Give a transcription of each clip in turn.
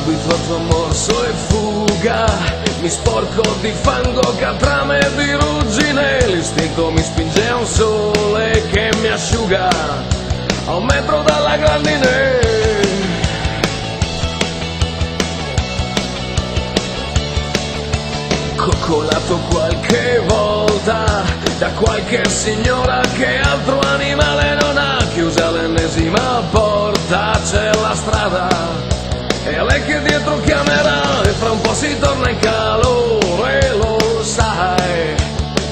abituato a morso e fuga, mi sporco di fango, catrame e di ruggine, l'istinto mi spinge a un sole che mi asciuga a 1 metro dalla grandine. Coccolato qualche volta da qualche signora che altro animale non ha, chiusa l'ennesima porta, c'è la strada e a lei che dietro chiamerà e fra un po' si torna in calore. Lo sai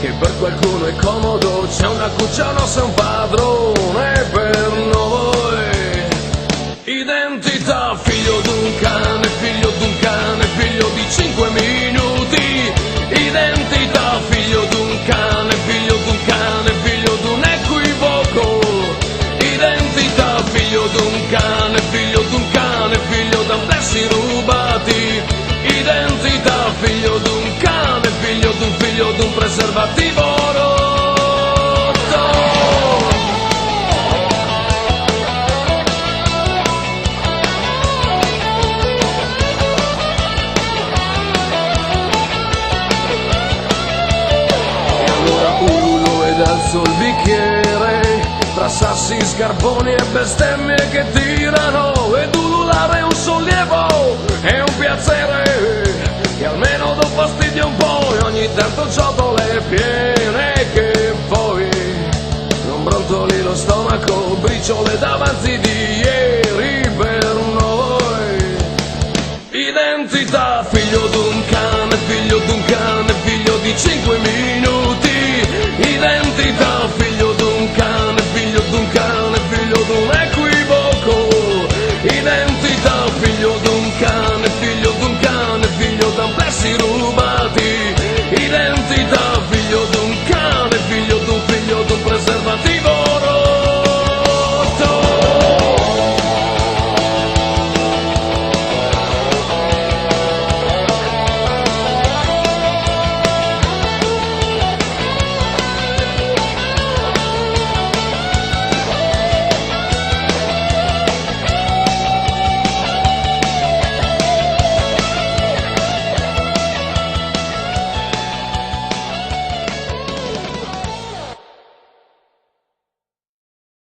che per qualcuno è comodo, c'è una cuccia, un osso e un padrone per noi. Identità, figlio d'un cane, figlio d'un cane, figlio di 5 minuti. Identità, figlio d'un cane, figlio d'un cane, figlio d'un equivoco. Identità, figlio d'un cane, figlio d'un cane, figlio d'ampessi rubati. Identità, figlio d'un cane, figlio d'un preservativo rotto. E allora ululo ed alzo il bicchiere, tra sassi, scarponi e bestemmie che tirano, ed ululare è un sollievo, è un piacere che almeno do fastidio un po', e ogni tanto ciotole piene che poi non brontoli lo stomaco, briciole davanti di ieri per noi. Identità, figlio d'un cane, figlio di 5 minuti.